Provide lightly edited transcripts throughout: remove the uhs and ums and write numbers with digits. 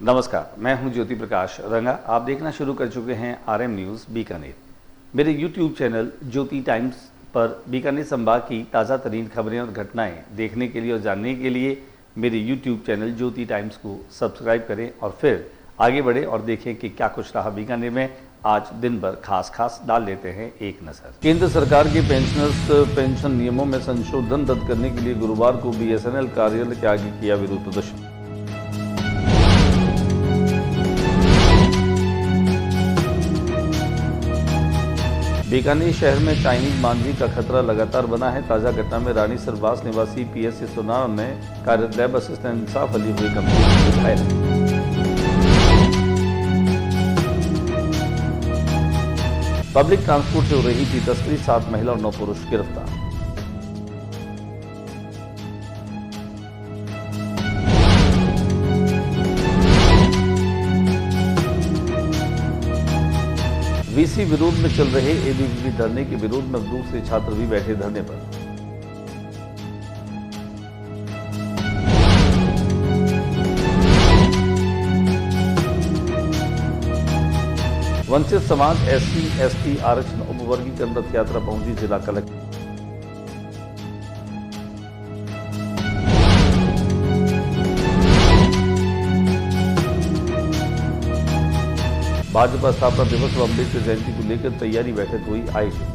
नमस्कार, मैं हूं ज्योति प्रकाश रंगा। आप देखना शुरू कर चुके हैं RM न्यूज़ बीकानेर। मेरे YouTube चैनल ज्योति टाइम्स पर बीकानेर संभाग की ताज़ा तरीन खबरें और घटनाएं देखने के लिए और जानने के लिए मेरे YouTube चैनल ज्योति टाइम्स को सब्सक्राइब करें और फिर आगे बढ़े और देखें कि क्या कुछ रहा बीकानेर में। आज दिन भर खास डाल लेते हैं एक नज़र। केंद्र सरकार के पेंशनर्स पेंशन नियमों में संशोधन रद्द करने के लिए गुरुवार को BSNL कार्यालय के आगे किया विरोध प्रदर्शन। बीकानेर शहर में चाइनीज मांझी का खतरा लगातार बना है। ताजा घटना में रानी सरवास निवासी PSC सोनारा में कार्यरत लैब असिस्टेंट इंसाफ अली हुए गंभीर घायल। पब्लिक ट्रांसपोर्ट से हो रही थी तस्करी, 7 महिला और 9 पुरुष गिरफ्तार। VC विरोध में चल रहे ABVP धरने के विरोध में दूसरे छात्र भी बैठे धरने पर। वंचित समाज SC/ST आरक्षण उपवर्गीकरण रथ यात्रा पहुंची जिला कलेक्टर। भाजपा स्थापना दिवस व अम्बेडकर जयंती को लेकर तैयारी बैठक हुई आयोजित।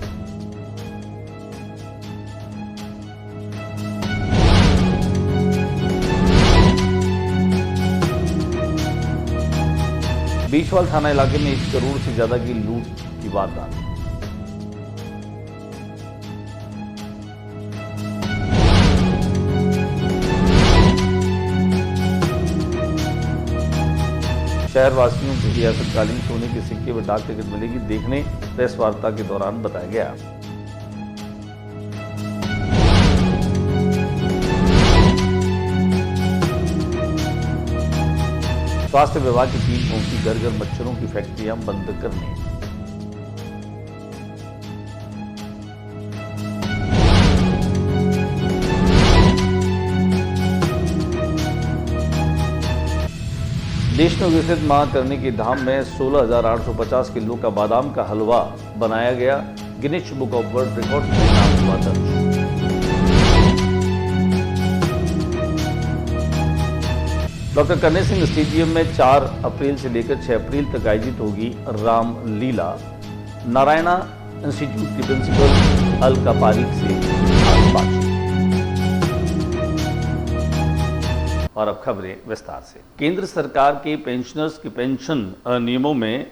बीचवाल थाना इलाके में 1 करोड़ से ज्यादा की लूट की वारदात। शहर वासियों को रियासतकालीन सोने के सिक्के व डाक टिकट मिलेगी, देखने प्रेस वार्ता के दौरान बताया गया। स्वास्थ्य विभाग की टीम पहुंची घर मच्छरों की फैक्ट्रियां बंद करने। देश में विकसित मां करने की धाम में 16,850 किलो का बादाम का हलवा बनाया गया, Guinness book of world record में नाम हुआ दर्ज। डॉक्टर करणी सिंह स्टेडियम में 4 अप्रैल से लेकर 6 अप्रैल तक आयोजित होगी रामलीला। नारायणा इंस्टीट्यूट की प्रिंसिपल अलका पारीक से बातचीत। और अब खबरें विस्तार से। केंद्र सरकार के पेंशनर्स के पेंशन नियमों में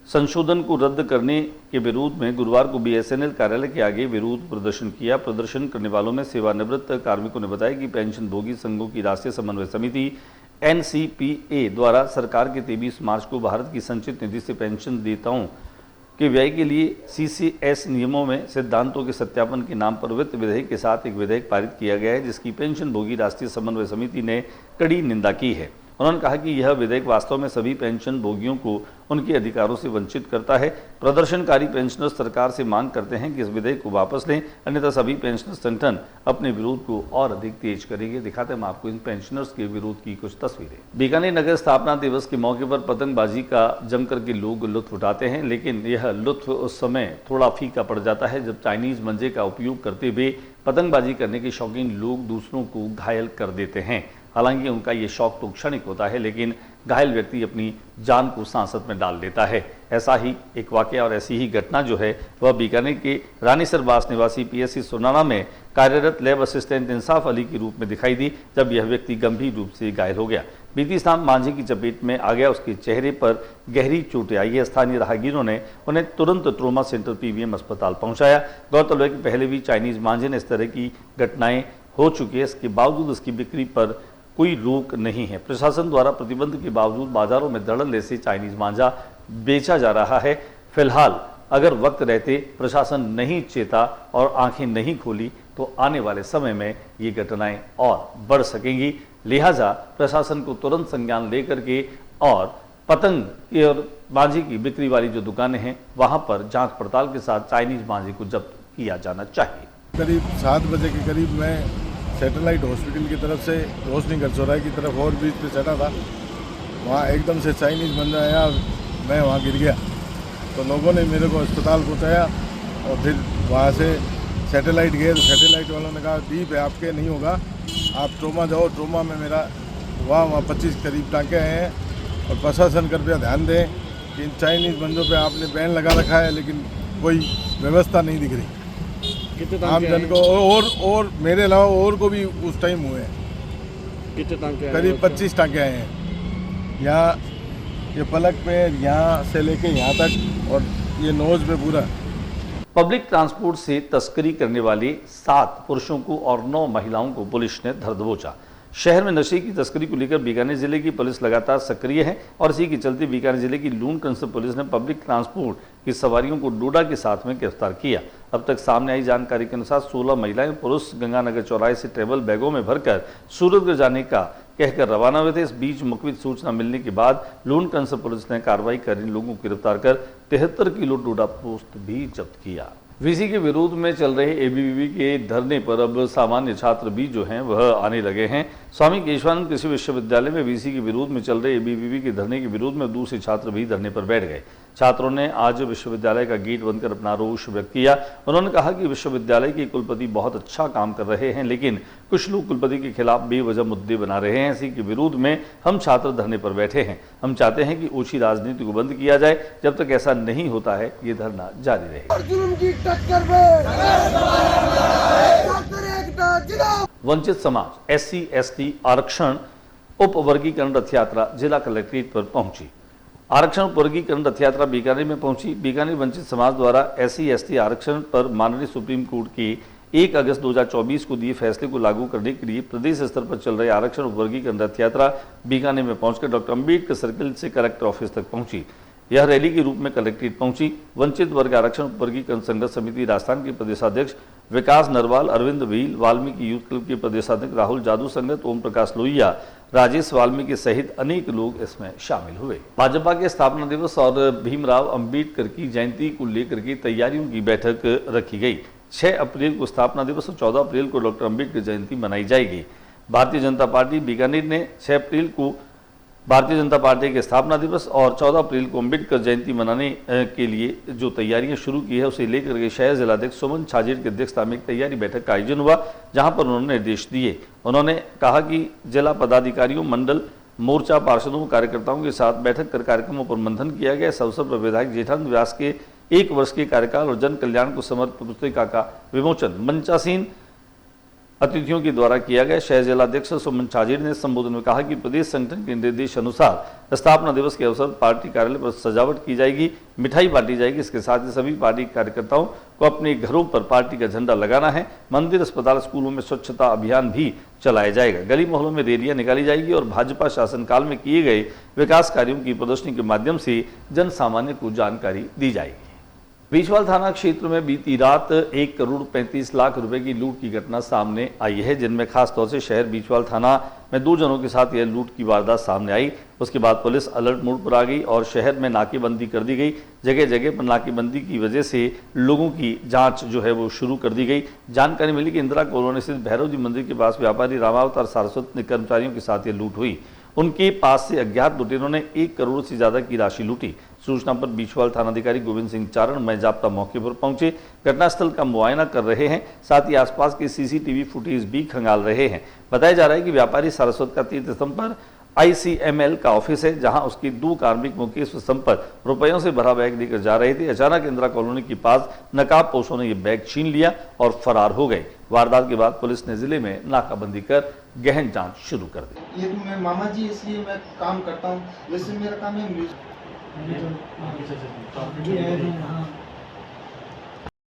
संशोधन को रद्द करने के विरोध में गुरुवार को BSNL कार्यालय के आगे विरोध प्रदर्शन किया। प्रदर्शन करने वालों में सेवानिवृत्त कार्मिकों ने बताया कि पेंशन भोगी संघों की राष्ट्रीय समन्वय समिति NCPA द्वारा सरकार के 23 मार्च को भारत की संचित निधि से पेंशन देताओं के व्यय के लिए CCS नियमों में सिद्धांतों के सत्यापन के नाम पर वित्त विधेयक के साथ एक विधेयक पारित किया गया है, जिसकी पेंशन भोगी राष्ट्रीय समन्वय समिति ने कड़ी निंदा की है। उन्होंने कहा कि यह विधेयक वास्तव में सभी पेंशन भोगियों को उनके अधिकारों से वंचित करता है। प्रदर्शनकारी पेंशनर्स सरकार से मांग करते हैं कि इस विधेयक को वापस लें, अन्यथा सभी पेंशनर्स संगठन अपने विरोध को और अधिक तेज करेंगे। दिखाते हैं आपको इन पेंशनर्स के विरोध की कुछ तस्वीरें। बीकानेर नगर स्थापना दिवस के मौके पर पतंगबाजी का जमकर के लोग लुत्फ उठाते हैं, लेकिन यह लुत्फ उस समय थोड़ा फीका पड़ जाता है जब चाइनीज मंजे का उपयोग करते हुए पतंगबाजी करने के शौकीन लोग दूसरों को घायल कर देते हैं। हालांकि उनका ये शौक तो क्षणिक होता है, लेकिन घायल व्यक्ति अपनी जान को सांसत में डाल देता है। ऐसा ही एक वाकया और ऐसी ही घटना जो है वह बीकानेर के रानी सरवास निवासी PSC सोनारा में कार्यरत लैब असिस्टेंट इंसाफ अली के रूप में दिखाई दी, जब यह व्यक्ति गंभीर रूप से घायल हो गया। बीती शाम मांझी की चपेट में आ गया, उसके चेहरे पर गहरी चोटें आई है। स्थानीय राहगीरों ने उन्हें तुरंत ट्रोमा सेंटर PVM अस्पताल पहुंचाया। गौरतलब है कि पहले भी चाइनीज मांझे ने इस तरह की घटनाएं हो चुकी है, इसके बावजूद उसकी बिक्री पर कोई रोक नहीं है। प्रशासन द्वारा प्रतिबंध के बावजूद बाजारों में धड़ल्ले से चाइनीज मांझा बेचा जा रहा है। फिलहाल अगर वक्त रहते प्रशासन नहीं चेता और आंखें नहीं खोली तो आने वाले समय में ये घटनाएं और बढ़ सकेंगी। लिहाजा प्रशासन को तुरंत संज्ञान लेकर के और पतंग की और मांझी की बिक्री वाली जो दुकानें हैं वहां पर जांच पड़ताल के साथ चाइनीज मांझी को जब्त किया जाना चाहिए। करीब 7 बजे के करीब मैं सैटेलाइट हॉस्पिटल की तरफ से रोशनी गढ़चौराहे की तरफ ओवर ब्रिज पे चढ़ा था। वहाँ एकदम से चाइनीज़ बंदा आया, मैं वहाँ गिर गया। तो लोगों ने मेरे को अस्पताल पहुँचाया और फिर वहाँ से सैटेलाइट गए तो सैटेलाइट वालों ने कहा डीप है आपके, नहीं होगा, आप ट्रोमा जाओ। ट्रोमा में मेरा वहाँ 25 करीब टाँके आए हैं। और प्रशासन कृपया ध्यान दें कि इन चाइनीज़ बंदों पे आपने बैन लगा रखा है, लेकिन कोई व्यवस्था नहीं दिख रही। कितने आम टांके जन को और मेरे अलावा और को भी उस टाइम हुए हैं। कितने टांके करीब 25 टाँके आए हैं। यहाँ ये पलक पे, यहाँ से लेके यहाँ तक, और ये नोज पे पूरा। पब्लिक ट्रांसपोर्ट से तस्करी करने वाले 7 पुरुषों को और 9 महिलाओं को पुलिस ने धर दबोचा। शहर में नशे की तस्करी को लेकर बीकानेर जिले की पुलिस लगातार सक्रिय है और इसी के चलते बीकानेर जिले की लून कंसल पुलिस ने पब्लिक ट्रांसपोर्ट की सवारियों को डोडा के साथ में गिरफ्तार किया। अब तक सामने आई जानकारी के अनुसार 16 महिलाएं पुरुष गंगानगर चौराहे से ट्रेवल बैगों में भरकर सूरतगढ़ जाने का कहकर रवाना हुए थे। इस बीच मुखबिर सूचना मिलने के बाद लून कंसल पुलिस ने कार्रवाई कर इन लोगों को गिरफ्तार कर 73 किलो डोडा पोस्त भी जब्त किया। वीसी के विरोध में चल रहे एबीवीपी के धरने पर अब सामान्य छात्र भी जो हैं वह आने लगे हैं। स्वामी केशवानंद कृषि विश्वविद्यालय में वीसी के विरोध में चल रहे एबीवीपी के धरने के विरोध में दूसरे छात्र भी धरने पर बैठ गए। छात्रों ने आज विश्वविद्यालय का गेट बंद कर अपना रोष व्यक्त किया। उन्होंने कहा कि विश्वविद्यालय के कुलपति बहुत अच्छा काम कर रहे हैं, लेकिन कुछ लोग कुलपति के खिलाफ बेवजह मुद्दे बना रहे हैं। इसी के विरोध में हम छात्र धरने पर बैठे हैं। हम चाहते हैं कि ओछी राजनीति को बंद किया जाए। जब तक ऐसा नहीं होता है ये धरना जारी रहेगा। वंचित समाज SC/ST आरक्षण उपवर्गीकरण रथ यात्रा जिला कलेक्ट्रेट पर पहुंची। आरक्षण उपवर्गीकरण रथ यात्रा बीकानेर में पहुंची। बीकानेर वंचित समाज द्वारा SC/ST आरक्षण पर माननीय सुप्रीम कोर्ट के 1 अगस्त 2024 को दिए फैसले को लागू करने के लिए प्रदेश स्तर पर चल रहे आरक्षण उपवर्गीकरण रथ यात्रा बीकानेर में पहुंचकर डॉक्टर अम्बेडकर सर्किल से कलेक्टर ऑफिस तक पहुंची। यह रैली के रूप में कलेक्ट्रेट पहुंची। वंचित वर्ग आरक्षण उपवर्गीकरण संघर्ष समिति राजस्थान के प्रदेशाध्यक्ष विकास नरवाल, अरविंद भील, वाल्मीकि यूथ क्लब के प्रदेशाध्यक्ष राहुल जादू संगत, ओम प्रकाश लोहिया, राजेश वाल्मीकि सहित अनेक लोग इसमें शामिल हुए। भाजपा के स्थापना दिवस और भीमराव अंबेडकर की जयंती को लेकर के तैयारियों की बैठक रखी गई। 6 अप्रैल को स्थापना दिवस और 14 अप्रैल को डॉक्टर अम्बेडकर जयंती मनाई जाएगी। भारतीय जनता पार्टी बीकानेर ने 6 अप्रैल को भारतीय जनता पार्टी के स्थापना दिवस और 14 अप्रैल को अम्बेडकर जयंती मनाने के लिए जो तैयारियां शुरू की है उसे लेकर के शहर जिलाध्यक्ष सुमन छाजेड़ की अध्यक्षता में एक तैयारी बैठक का आयोजन हुआ, जहां पर उन्होंने निर्देश दिए। उन्होंने कहा कि जिला पदाधिकारियों, मंडल, मोर्चा, पार्षदों, कार्यकर्ताओं के साथ बैठक कर कार्यक्रमों पर मंथन किया गया। इस अवसर पर विधायक जेठानंद व्यास के 1 वर्ष के कार्यकाल और जन कल्याण को समर्पित पुस्तिका का विमोचन मंचासीन अतिथियों के द्वारा किया गया। शहर जिलाध्यक्ष सुमन छाजेड़ ने संबोधन में कहा कि प्रदेश संगठन के निर्देश अनुसार स्थापना दिवस के अवसर पार्टी कार्यालय पर सजावट की जाएगी, मिठाई बांटी जाएगी। इसके साथ ही सभी पार्टी कार्यकर्ताओं को अपने घरों पर पार्टी का झंडा लगाना है। मंदिर, अस्पताल, स्कूलों में स्वच्छता अभियान भी चलाया जाएगा। गली मोहल्लों में रैलियां निकाली जाएगी और भाजपा शासनकाल में किए गए विकास कार्यों की प्रदर्शनी के माध्यम से जन सामान्य को जानकारी दी जाएगी। बीचवाल थाना क्षेत्र में बीती रात 1 करोड़ 35 लाख रुपए की लूट की घटना सामने आई है, जिनमें खास तौर से शहर बीचवाल थाना में 2 जनों के साथ यह लूट की वारदात सामने आई। उसके बाद पुलिस अलर्ट मोड पर आ गई और शहर में नाकेबंदी कर दी गई। जगह जगह पर नाकेबंदी की वजह से लोगों की जांच जो है वो शुरू कर दी गई। जानकारी मिली कि इंदिरा कॉलोनी स्थित भैरव जी मंदिर के पास व्यापारी रामावतार सारस्वत ने कर्मचारियों के साथ ये लूट हुई। उनके पास से अज्ञात लुटेरों ने 1 करोड़ से ज्यादा की राशि लूटी। सूचना पर बीचवाल थानाधिकारी गोविंद सिंह चारण मैजाप्ता मौके पर पहुंचे, घटनास्थल का मुआयना कर रहे हैं, साथ ही आसपास के सीसीटीवी फुटेज भी खंगाल रहे हैं। बताया जा रहा है कि व्यापारी सारस्वत का तीर्थ स्तंभ पर ICML का ऑफिस है, जहां उसके 2 कार्मिक मुकेश व संपत रुपयों से भरा बैग लेकर जा रहे थे। अचानक इंदिरा कॉलोनी के पास नकाबपोशों ने यह बैग छीन लिया और फरार हो गए। वारदात के बाद पुलिस ने जिले में नाकाबंदी कर गहन जांच शुरू कर दी। ये तो मैं मामा जी इसलिए मैं काम करता हूँ, वैसे मेरा काम है म्यूजिक।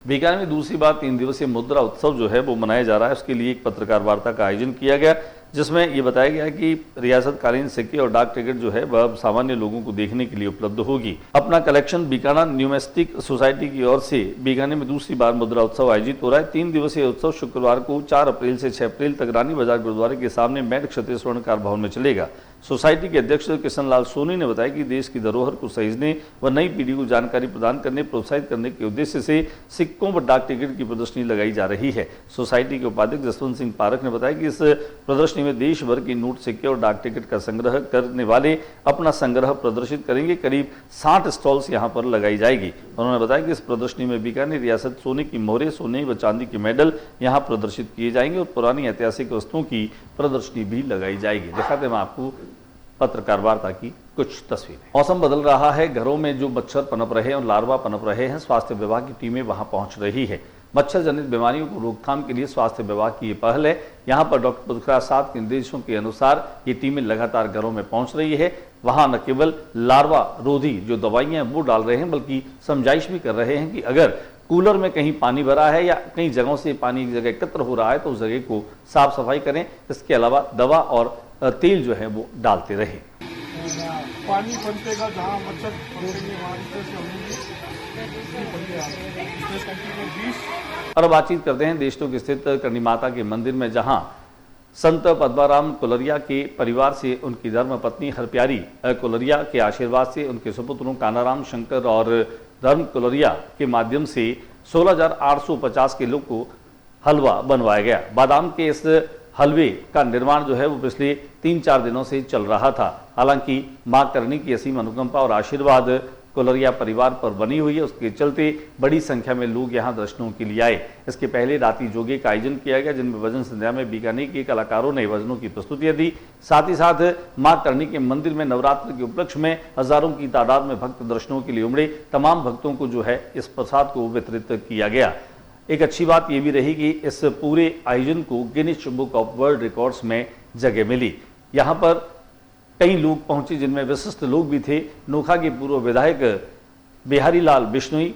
बीकानेर में दूसरी बार 3 दिवसीय मुद्रा उत्सव जो है वो मनाया जा रहा है। उसके लिए एक पत्रकार वार्ता का आयोजन किया गया, जिसमें ये बताया गया कि रियासतकालीन सिक्के और डाक टिकट जो है वह सामान्य लोगों को देखने के लिए उपलब्ध होगी। अपना कलेक्शन बीकानेर न्यूमिस्टिक सोसाइटी की ओर से बीकानेर में दूसरी बार मुद्रा उत्सव आयोजित हो रहा है। 3 दिवसीय उत्सव शुक्रवार को 4 अप्रैल से 6 अप्रैल तक रानी बाजार गुरुद्वारे के सामने मेड क्षत्रिय स्वर्णकार भवन में चलेगा। सोसाइटी के अध्यक्ष किशन लाल सोनी ने बताया कि देश की धरोहर को सहेजने व नई पीढ़ी को जानकारी प्रदान करने, प्रोत्साहित करने के उद्देश्य से सिक्कों व डाक टिकट की प्रदर्शनी लगाई जा रही है। सोसाइटी के उपाध्यक्ष जसवंत सिंह पारक ने बताया कि इस प्रदर्शनी में देश भर की नोट, सिक्के और डाक टिकट का संग्रह करने वाले अपना संग्रह प्रदर्शित करेंगे। करीब 60 स्टॉल्स यहां पर लगाई जाएगी। उन्होंने बताया कि इस प्रदर्शनी में बीकानेर रियासत सोने की मोहरें, सोने व चांदी के मेडल यहां प्रदर्शित किए जाएंगे और पुरानी ऐतिहासिक वस्तुओं की प्रदर्शनी भी लगाई जाएगी। दिखाते हैं आपको पत्रकार वार्ता की कुछ तस्वीरें। मौसम बदल रहा है, घरों में जो मच्छर पनप रहे और लार्वा पनप रहे हैं, स्वास्थ्य विभाग की टीमें वहां पहुंच रही है। मच्छर जनित बीमारियों को रोकथाम के लिए स्वास्थ्य विभाग की ये पहल है। यहाँ पर डॉक्टर पुष्कराज साहब के निर्देशों के अनुसार ये टीमें लगातार घरों में पहुंच रही है। वहां न केवल लार्वा रोधी जो दवाइयां वो डाल रहे हैं, बल्कि समझाइश भी कर रहे हैं कि अगर कूलर में कहीं पानी भरा है या कई जगहों से पानी की जगह एकत्र हो रहा है तो उस जगह को साफ सफाई करें। इसके अलावा दवा और तेल जो है वो डालते रहे। पानी बनतेगा जहाँ मच्छर पकड़ेंगे वहाँ और बातचीत करते हैं देशनोक स्थित करणी माता के मंदिर में, जहां संत पद्माराम कुलरिया के परिवार से उनकी धर्मपत्नी हरप्यारी कुलरिया के आशीर्वाद से उनके सुपुत्रों कानाराम, शंकर और धर्म कुलरिया के माध्यम से 16,850 किलो को हलवा बनवाया गया। बादाम के इस हलवे का निर्माण जो है वो पिछले 3-4 दिनों से चल रहा था। हालांकि मां करणी की असीम अनुकंपा और आशीर्वाद कुलरिया परिवार पर बनी हुई है, उसके चलते बड़ी संख्या में लोग यहां दर्शनों के लिए आए। इसके पहले राती जोगे का आयोजन किया गया, जिनमें भजन संध्या में बीकानेर के कलाकारों ने भजनों की प्रस्तुतियां दी। साथ ही साथ मां करणी के मंदिर में नवरात्र के उपलक्ष्य में हजारों की तादाद में भक्त दर्शनों के लिए उमड़े। तमाम भक्तों को जो है इस प्रसाद को वितरित किया गया। एक अच्छी बात यह भी रही कि इस पूरे आयोजन को Guinness book of world records में जगह मिली। यहाँ पर कई लोग पहुंचे, जिनमें विशिष्ट लोग भी थे। नोखा के पूर्व विधायक बिहारी लाल बिश्नोई,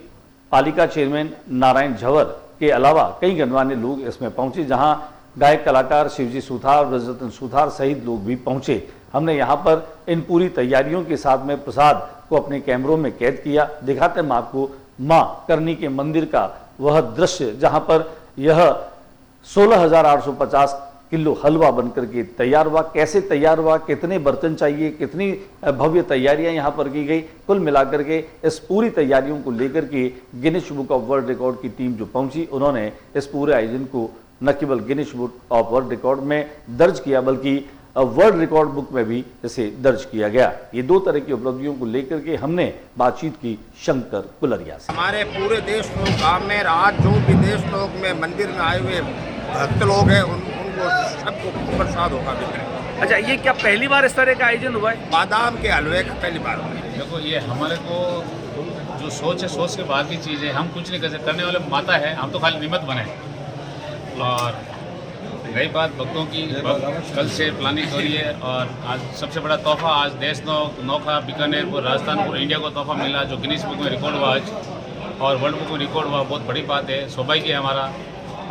पालिका चेयरमैन नारायण झंवर के अलावा कई गणमान्य लोग इसमें पहुंचे, जहां गायक कलाकार शिवजी सुथार, ब्रजरत्न सुथार सहित लोग भी पहुंचे। हमने यहाँ पर इन पूरी तैयारियों के साथ में प्रसाद को अपने कैमरों में कैद किया। दिखाते हैं आपको मां करणी के मंदिर का वह दृश्य, जहां पर यह 16,850 किलो हलवा बनकर के तैयार हुआ। कैसे तैयार हुआ, कितने बर्तन चाहिए, कितनी भव्य तैयारियां यहां पर की गई, कुल मिलाकर के इस पूरी तैयारियों को लेकर के Guinness book of world record की टीम जो पहुंची, उन्होंने इस पूरे आयोजन को न केवल Guinness book of world record में दर्ज किया, बल्कि वर्ल्ड रिकॉर्ड बुक में भी इसे दर्ज किया गया। ये 2 तरह की उपलब्धियों को लेकर के हमने बातचीत की शंकर कुलरिया से। हमारे पूरे देश लोग गाँव में आज जो भी देश लोग में मंदिर में आए हुए भक्त लोग हैं उनको सबको प्रसाद होगा वितरण। अच्छा, ये क्या पहली बार इस तरह का आयोजन हुआ है? बादाम के हलवे का पहली बार हुआ है। देखो, ये हमारे को जो सोच है, सोच के बाद की चीज़ है। हम कुछ नहीं कर सकते, करने वाले माता है, हम तो खाली निमित्त बने। और रही बात भक्तों की, कल से प्लानिंग हो रही है और आज सबसे बड़ा तोहफा आज देश नौखा बीकानेर को, राजस्थान को, इंडिया को तोहफा मिला जो गिनीज बुक में रिकॉर्ड हुआ आज और वर्ल्ड बुक में रिकॉर्ड हुआ। बहुत बड़ी बात है, सौभाग्य है हमारा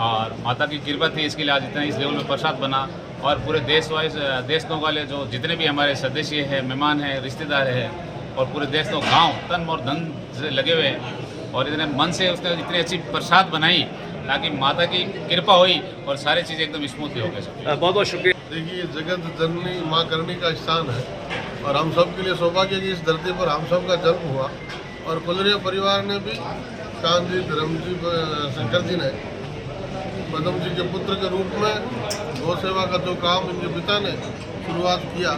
और माता की कृपा थी इसके लिए आज इतना इस लेवल में प्रसाद बना। और पूरे देश वाले जो जितने भी हमारे सदस्य हैं, मेहमान हैं, रिश्तेदार हैं और पूरे देश गाँव तन और धन से लगे हुए हैं और इतने मन से उसने इतनी अच्छी प्रसाद बनाई ताकि माता की कृपा हुई और सारी चीज़ें एकदम स्मूथली हो गई। बहुत बहुत शुक्रिया। देखिए, जगत जननी माँ करणी का स्थान है और हम सब के लिए सौभाग्य की इस धरती पर हम सब का जन्म हुआ। और कुलरिया परिवार ने भी, कान जी, धर्म जी, शंकर जी ने पदम जी के पुत्र के रूप में गौ सेवा का जो काम इनके पिता ने शुरुआत किया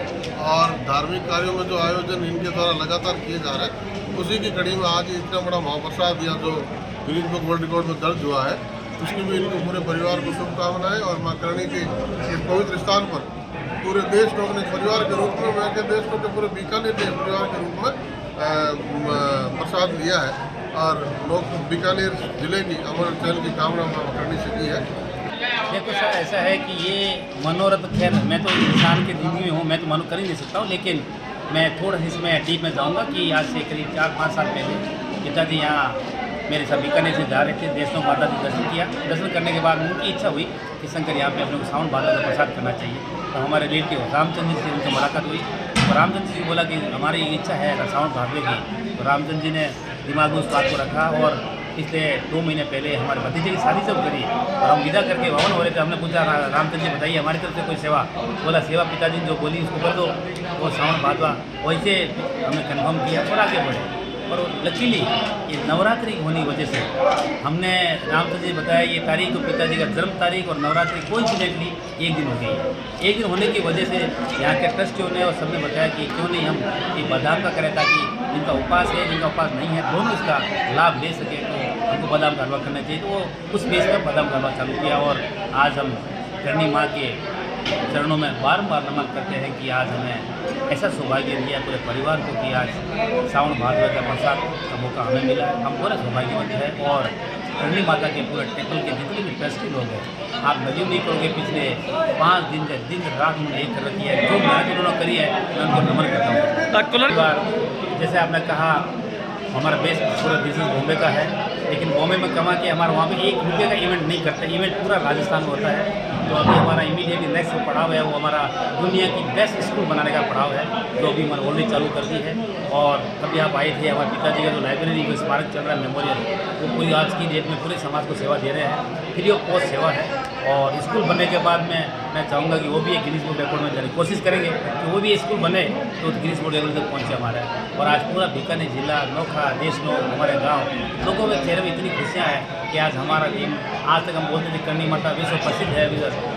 और धार्मिक कार्यों में जो आयोजन इनके द्वारा लगातार किए जा रहे हैं, उसी की कड़ी में आज इतना बड़ा महाप्रसाद या जो गिनीज बुक वर्ल्ड रिकॉर्ड में दर्ज हुआ है, उसकी भी इनको पूरे परिवार को शुभकामनाएं। और मां करणी के इस पवित्र स्थान पर पूरे देश लोग ने परिवार के रूप में, मैं के देश लोग के पूरे बीकानेर के परिवार के रूप में प्रसाद लिया है और लोग बीकानेर जिले की अमर चहल की कामना मां करणी से की है। देखो सर, ऐसा है कि ये मनोरथ, खैर मैं तो इंसान की जिंदगी में हूँ, मैं तो मनो कर ही नहीं सकता हूँ, लेकिन मैं थोड़ा इसमें डीप में जाऊँगा कि आज से करीब 4-5 साल पहले पिताजी यहाँ मेरे साथ बीकानेर से जा रहे थे, देशनोक माता जी दर्शन किया। दर्शन करने के बाद उनकी इच्छा हुई कि शंकर यहाँ पे अपने को सावन भादव का प्रसाद करना चाहिए। तो हमारे रिलेटिव रामचंद्र जी से उनसे मुलाकात हुई तो रामचंद्र जी बोला कि हमारी इच्छा है सावन भादव की। तो रामचंद्र जी ने दिमाग में उस बात को रखा और पिछले 2 महीने पहले हमारे भतीजे की शादी जब करी और हम विदा करके भवन हो रहे थे, हमने पूछा रामचंद्र जी बताइए हमारी तरफ से कोई सेवा, बोला सेवा पिताजी ने जो बोली उसको कर दो, वो सावन भादवा वैसे हमने कन्फर्म किया और आगे बढ़े। और लकीली ये नवरात्रि होने की वजह से हमने रामचंद्र जी बताया ये तारीख तो पिताजी का जन्म तारीख और नवरात्रि कोइंसिडेंटली एक दिन हो गई है। एक दिन होने की वजह से यहाँ के ट्रस्टियों ने और सबने बताया कि क्यों नहीं हम ये बादाम का करें ताकि जिनका उपास है जिनका उपास नहीं है दोनों इसका लाभ ले सकें, तो हमको बादाम का हलवा करना चाहिए। तो वो उस बेस पर बादाम का हलवा चालू किया और आज हम करनी माँ के चरणों में बारंबार नमन करते हैं कि आज हमें ऐसा सौभाग्य दिया पूरे परिवार को कि आज सावन भादवा का प्रसाद का मौका हमें मिला है। हम पूरे सौभाग्यवंत हैं और करनी माता के पूरे टेम्पल के जितने भी ट्रस्टी लोग हैं, आप नजूम नहीं करोगे पिछले 5 दिन से दिन रात उन्होंने एक कर रखी है, जो मेहनत उन्होंने करी है मैं उनको नमन करता हूँ। परिवार जैसे आपने कहा हमारा बेस पूरा बिजनेस बॉम्बे का है, लेकिन बॉम्बे में कमा के हमारे वहाँ पे ₹1 का इवेंट नहीं करते, इवेंट पूरा राजस्थान में होता है। तो अभी हमारा इमीडिएटली नेक्स्ट जो पड़ाव है वो हमारा दुनिया की बेस्ट स्कूल बनाने का पड़ाव है, जो अभी मैंने ऑलरेडी चालू कर दी है। और कभी आप आए थे, हमारे पिताजी का जो लाइब्रेरी को स्मारक चल रहा है मेमोरियल, वो पूरी आज की डेट में पूरे समाज को सेवा दे रहे हैं, फ्री ऑफ कॉस्ट सेवा है। और स्कूल बनने के बाद में मैं चाहूँगा कि वो भी एक गिनीज बुक रिकॉर्ड में जाने की कोशिश करेंगे कि वो भी स्कूल बने तो गिनीज बुक रिकॉर्ड तक पहुँचे हमारा। और आज पूरा बीकानेर जिला, नोखा, देशनोक, हमारे गाँव लोगों के चेहरे में इतनी खुशियाँ हैं कि आज हमारा टीम, आज तक हम बोलते थे करनी माता विश्व प्रसिद्ध है,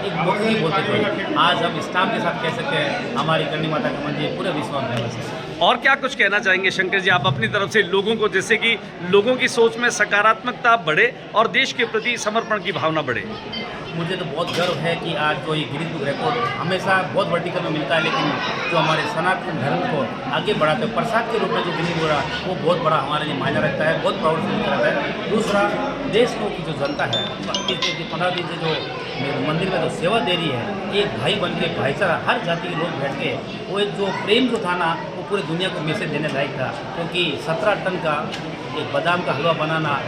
एक मुक्त ही बोलते थे, आज हम स्टाफ के साथ कह सकते हैं हमारी करनी माता का मंदिर पूरे विश्व में फेमस है। और क्या कुछ कहना चाहेंगे शंकर जी आप अपनी तरफ से लोगों को, जैसे कि लोगों की सोच में सकारात्मकता बढ़े और देश के प्रति समर्पण की भावना बढ़े? मुझे तो बहुत गर्व है कि आज जो ये गिनीज बुक रिकॉर्ड हमेशा बहुत वर्टिकल में मिलता है, लेकिन जो हमारे सनातन धर्म को आगे बढ़ाते हैं प्रसाद के रूप में जो गिनीज बुक रहा वो बहुत बड़ा हमारे लिए मायने रखता है, बहुत प्राउड फील करता है। दूसरा, देश की जो जनता है पिछले 15 दिन से जो मंदिर में जो सेवा दे रही है, एक भाई बन के भाईचारा हर जाति के लोग बैठ के वो एक जो प्रेम जो था ना वो पूरे दुनिया को मैसेज देने लायक था। क्योंकि 17 टन का एक बादाम का हलवा बनाना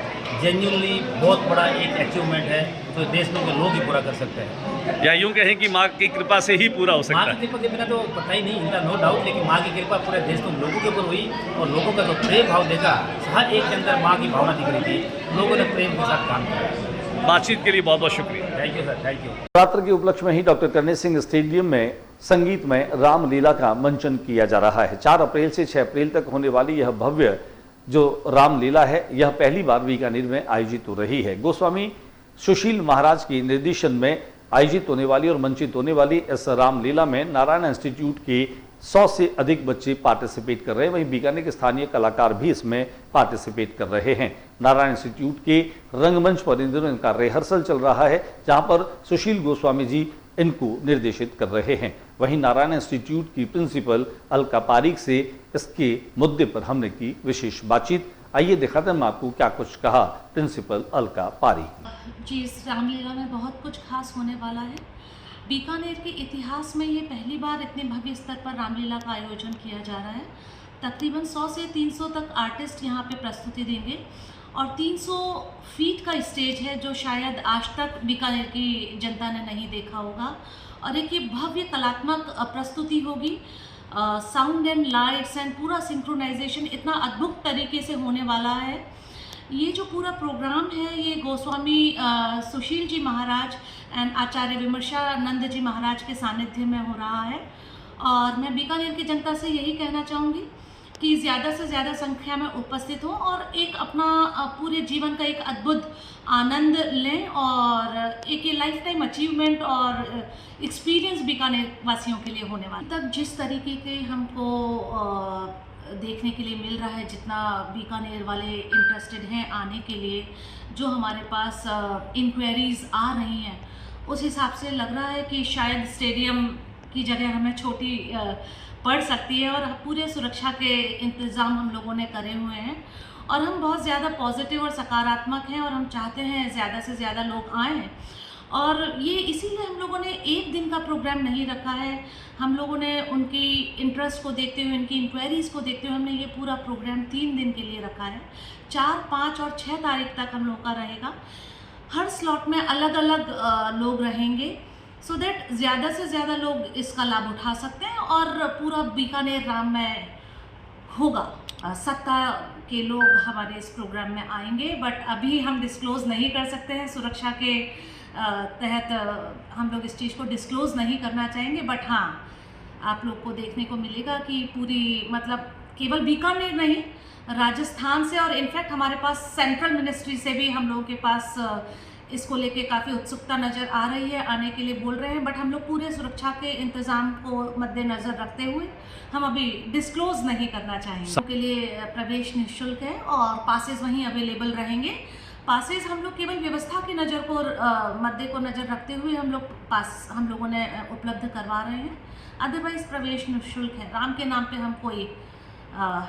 जेन्युइनली बहुत बड़ा एक अचीवमेंट है, तो देश में लोग ही पूरा कर सकते हैं। या यूं कहें कि माँ की कृपा से ही पूरा हो सकता माँ है। की कृपा के बिना तो पता ही नहीं हिलता, नो डाउट, लेकिन माँ की कृपा पूरे देश में लोगों के ऊपर हुई और लोगों का जो प्रेम भाव देखा, हर एक के अंदर माँ की भावना दिख रही थी, लोगों ने प्रेम के साथ काम किया। बातचीत के लिए बहुत बहुत शुक्रिया। Thank you sir, thank you. Navratra के उपलक्ष्य में ही डॉक्टर करणी सिंह स्टेडियम में संगीत में रामलीला का मंचन किया जा रहा है। 4 अप्रैल से 6 अप्रैल तक होने वाली यह भव्य जो रामलीला है यह पहली बार बीकानेर में आयोजित हो रही है। गोस्वामी सुशील महाराज के निर्देशन में आयोजित होने वाली और मंचित होने वाली इस रामलीला में नारायण इंस्टीट्यूट के 100 से अधिक बच्चे पार्टिसिपेट कर रहे हैं। वहीं बीकानेर के स्थानीय कलाकार भी इसमें पार्टिसिपेट कर रहे हैं। नारायण इंस्टीट्यूट के रंगमंच पर इन दिनों इनका रिहर्सल चल रहा है, जहां पर सुशील गोस्वामी जी इनको निर्देशित कर रहे हैं। वहीं नारायण इंस्टीट्यूट की प्रिंसिपल अलका पारीक से इसके मुद्दे पर हमने की विशेष बातचीत। आइए दिखाते हैं आपको क्या कुछ कहा प्रिंसिपल अलका पारीक जी। इस रामलीला में बहुत कुछ खास होने वाला है। बीकानेर के इतिहास में ये पहली बार इतने भव्य स्तर पर रामलीला का आयोजन किया जा रहा है। तकरीबन 100 से 300 तक आर्टिस्ट यहाँ पे प्रस्तुति देंगे और 300 फीट का स्टेज है जो शायद आज तक बीकानेर की जनता ने नहीं देखा होगा। और एक ये भव्य कलात्मक प्रस्तुति होगी, साउंड एंड लाइट्स एंड पूरा सिंक्रोनाइजेशन इतना अद्भुत तरीके से होने वाला है। ये जो पूरा प्रोग्राम है ये गोस्वामी सुशील जी महाराज एंड आचार्य विमर्शानंद जी महाराज के सानिध्य में हो रहा है। और मैं बीकानेर की जनता से यही कहना चाहूँगी कि ज़्यादा से ज़्यादा संख्या में उपस्थित हों और एक अपना पूरे जीवन का एक अद्भुत आनंद लें और एक ये लाइफ टाइम अचीवमेंट और एक्सपीरियंस बीकानेर वासियों के लिए होने वाला। तब जिस तरीके के हमको देखने के लिए मिल रहा है, जितना बीकानेर वाले इंटरेस्टेड हैं आने के लिए, जो हमारे पास इंक्वायरीज़ आ रही हैं, उस हिसाब से लग रहा है कि शायद स्टेडियम की जगह हमें छोटी पड़ सकती है। और पूरे सुरक्षा के इंतज़ाम हम लोगों ने करे हुए हैं और हम बहुत ज़्यादा पॉजिटिव और सकारात्मक हैं और हम चाहते हैं ज़्यादा से ज़्यादा लोग आएँ। और ये इसीलिए हम लोगों ने एक दिन का प्रोग्राम नहीं रखा है। हम लोगों ने उनकी इंटरेस्ट को देखते हुए, उनकी इंक्वायरीज़ को देखते हुए हमने ये पूरा प्रोग्राम 3 दिन के लिए रखा है। 4, 5 और 6 तारीख तक हम लोगों का रहेगा। हर स्लॉट में अलग अलग लोग रहेंगे सो दैट ज़्यादा से ज़्यादा लोग इसका लाभ उठा सकते हैं और पूरा बीकानेर राम में होगा। सत्ता के लोग हमारे इस प्रोग्राम में आएंगे, बट अभी हम डिस्क्लोज़ नहीं कर सकते हैं। सुरक्षा के तहत हम लोग इस चीज़ को डिस्क्लोज़ नहीं करना चाहेंगे। बट हाँ, आप लोग को देखने को मिलेगा कि पूरी मतलब केवल बीकानेर नहीं, राजस्थान से और इनफैक्ट हमारे पास सेंट्रल मिनिस्ट्री से भी हम लोगों के पास इसको लेके काफ़ी उत्सुकता नज़र आ रही है, आने के लिए बोल रहे हैं। बट हम लोग पूरे सुरक्षा के इंतज़ाम को मद्देनज़र रखते हुए हम अभी डिस्क्लोज़ नहीं करना चाहेंगे। उनके लिए प्रवेश निःशुल्क है और पासेस वहीं अवेलेबल रहेंगे। पासेस हम लोग केवल व्यवस्था की नज़र को मद्दे को नज़र रखते हुए हम लोगों ने उपलब्ध करवा रहे हैं। अदरवाइज़ प्रवेश निःशुल्क है। राम के नाम पे हम कोई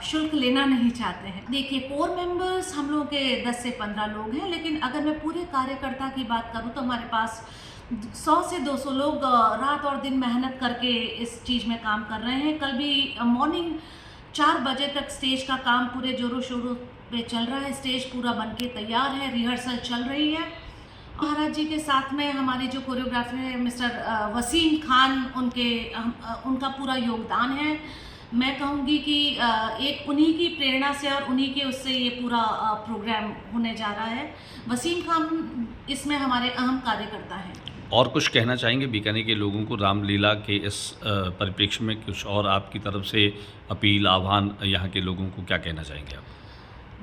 शुल्क लेना नहीं चाहते हैं। देखिए, कोर मेंबर्स हम लोगों के 10 से 15 लोग हैं, लेकिन अगर मैं पूरे कार्यकर्ता की बात करूं तो हमारे पास 100 से 200 लोग रात और दिन मेहनत करके इस चीज़ में काम कर रहे हैं। कल भी मॉर्निंग 4 बजे तक स्टेज का काम पूरे जोरों शोरों पे चल रहा है। स्टेज पूरा बनके तैयार है, रिहर्सल चल रही है। महाराज जी के साथ में हमारे जो कोरियोग्राफर है मिस्टर वसीम खान, उनका पूरा योगदान है। मैं कहूँगी कि एक उन्हीं की प्रेरणा से और उन्हीं के उससे ये पूरा प्रोग्राम होने जा रहा है। वसीम खान इसमें हमारे अहम कार्यकर्ता हैं। और कुछ कहना चाहेंगे बीकानेर के लोगों को रामलीला के इस परिप्रेक्ष्य में? कुछ और आपकी तरफ से अपील, आह्वान यहाँ के लोगों को क्या कहना चाहेंगे आप?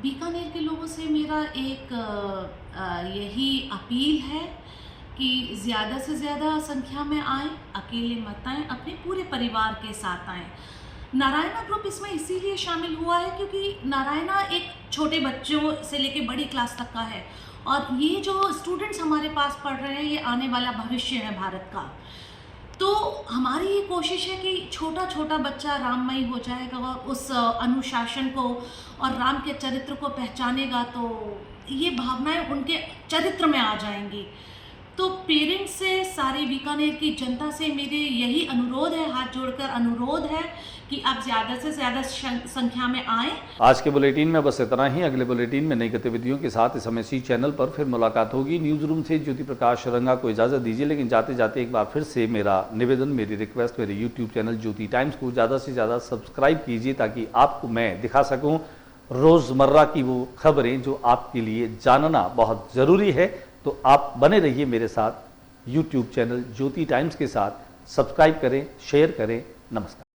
बीकानेर के लोगों से मेरा एक यही अपील है कि ज़्यादा से ज़्यादा संख्या में आएँ, अकेले मत आएँ, अपने पूरे परिवार के साथ आएँ। नारायणा ग्रुप इसमें इसीलिए शामिल हुआ है क्योंकि नारायणा एक छोटे बच्चों से लेके बड़ी क्लास तक का है और ये जो स्टूडेंट्स हमारे पास पढ़ रहे हैं ये आने वाला भविष्य है भारत का। तो हमारी ये कोशिश है कि छोटा छोटा बच्चा राममय हो जाएगा और उस अनुशासन को और राम के चरित्र को पहचानेगा तो ये भावनाएं उनके चरित्र में आ जाएंगी। तो पेरेंट्स से, सारी बीकानेर की जनता से मेरे यही अनुरोध है, हाथ जोड़कर अनुरोध है कि आप ज़्यादा से ज़्यादा संख्या में आएँ। आज के बुलेटिन में बस इतना ही। अगले बुलेटिन में नई गतिविधियों के साथ इस समय इसी चैनल पर फिर मुलाकात होगी। न्यूज़ रूम से ज्योति प्रकाश रंगा को इजाज़त दीजिए, लेकिन जाते जाते एक बार फिर से मेरा निवेदन, मेरी रिक्वेस्ट, मेरे यूट्यूब चैनल ज्योति टाइम्स को ज़्यादा से ज़्यादा सब्सक्राइब कीजिए ताकि आपको मैं दिखा सकूँ रोज़मर्रा की वो खबरें जो आपके लिए जानना बहुत ज़रूरी है। तो आप बने रहिए मेरे साथ यूट्यूब चैनल ज्योति टाइम्स के साथ। सब्सक्राइब करें, शेयर करें। नमस्कार।